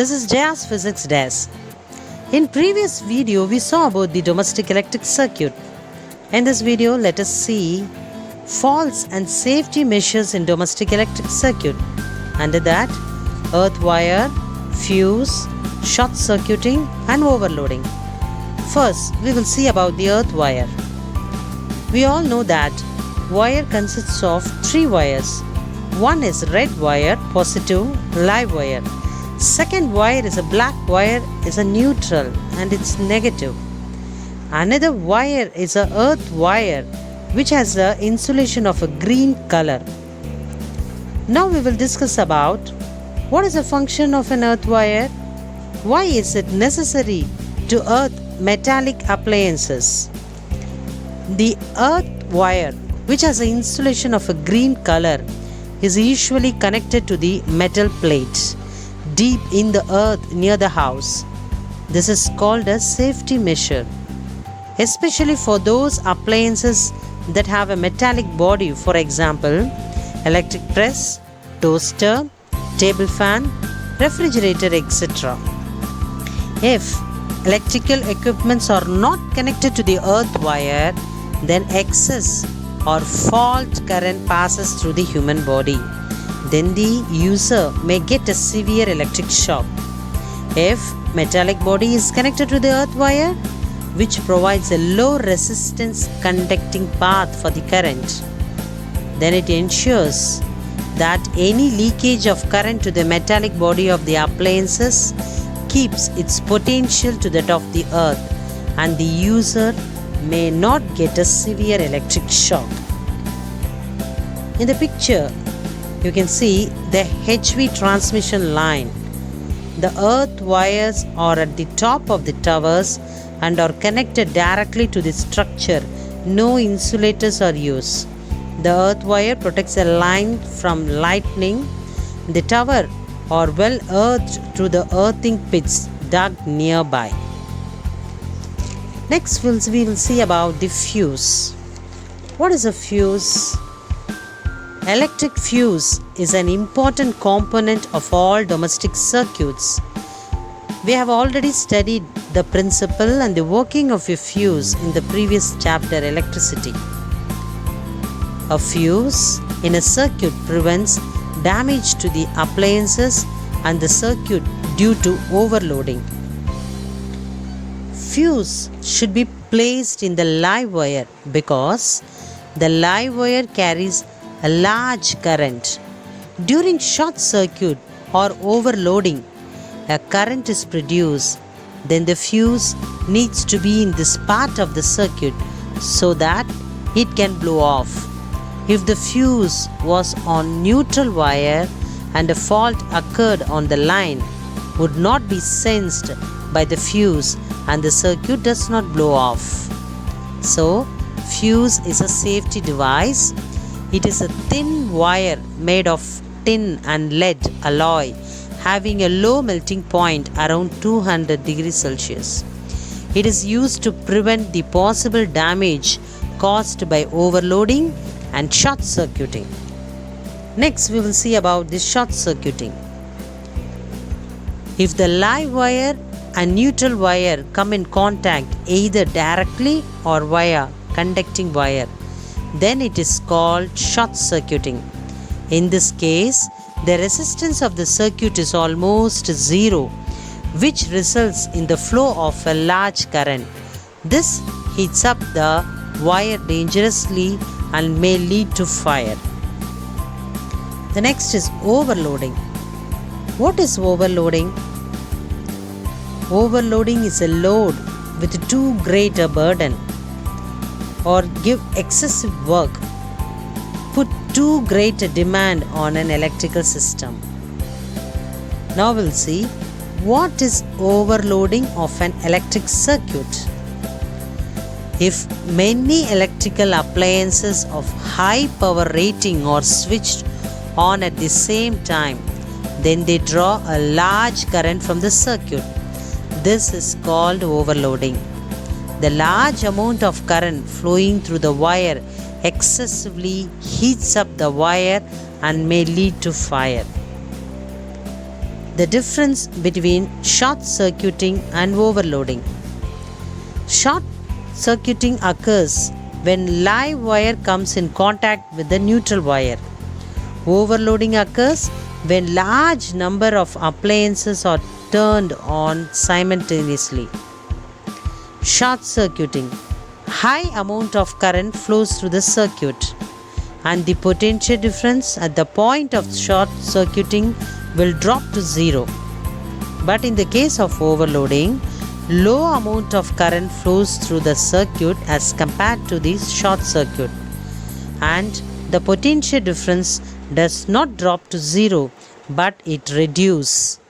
This is Jaya's Physics Desk. In previous video, we saw about the domestic electric circuit. In this video, let us see faults and safety measures in domestic electric circuit. Under that, earth wire, fuse, short circuiting and overloading. First, we will see about the earth wire. We all know that wire consists of three wires. One is red wire, positive, live wire. Second wire is a black wire, is a neutral and it's negative. Another wire is a earth wire which has the insulation of a green color. Now we will discuss about what is the function of an earth wire, why is it necessary to earth metallic appliances. The earth wire which has the insulation of a green color is usually connected to the metal plate deep in the earth near the house. This is called a safety measure, especially for those appliances that have a metallic body, for example, electric press, toaster, table fan, refrigerator, etc. If electrical equipments are not connected to the earth wire, then excess or fault current passes through the human body. Then the user may get a severe electric shock. If metallic body is connected to the earth wire, which provides a low resistance conducting path for the current, then it ensures that any leakage of current to the metallic body of the appliances keeps its potential to that of the earth and the user may not get a severe electric shock. In the picture, you can see the HV transmission line. The earth wires are at the top of the towers and are connected directly to the structure. No insulators are used. The earth wire protects the line from lightning. The tower are well earthed through the earthing pits dug nearby. Next, we will see about the fuse. What is a fuse? Electric fuse is an important component of all domestic circuits. We have already studied the principle and the working of a fuse in the previous chapter, electricity. A fuse in a circuit prevents damage to the appliances and the circuit due to overloading. Fuse should be placed in the live wire because the live wire carries a large current. During short circuit or overloading, a current is produced. Then the fuse needs to be in this part of the circuit so that it can blow off. If the fuse was on neutral wire and a fault occurred on the line, would not be sensed by the fuse and the circuit does not blow off. So, fuse is a safety device. It is a thin wire made of tin and lead alloy having a low melting point around 200 degrees Celsius. It is used to prevent the possible damage caused by overloading and short circuiting. Next, we will see about the short circuiting. If the live wire and neutral wire come in contact either directly or via conducting wire, then it is called short circuiting. In this case, the resistance of the circuit is almost zero, which results in the flow of a large current. This heats up the wire dangerously and may lead to fire. The next is overloading. What is overloading? Overloading is a load with too great a burden or give excessive work, put too great a demand on an electrical system. Now we'll see what is overloading of an electric circuit. If many electrical appliances of high power rating are switched on at the same time, then they draw a large current from the circuit. This is called overloading. The large amount of current flowing through the wire excessively heats up the wire and may lead to fire. the difference between short circuiting and overloading. Short circuiting occurs when live wire comes in contact with the neutral wire. Overloading occurs when large number of appliances are turned on simultaneously. Short circuiting. High amount of current flows through the circuit, and the potential difference at the point of short circuiting will drop to zero. But in the case of overloading, low amount of current flows through the circuit as compared to the short circuit, and the potential difference does not drop to zero, but it reduces.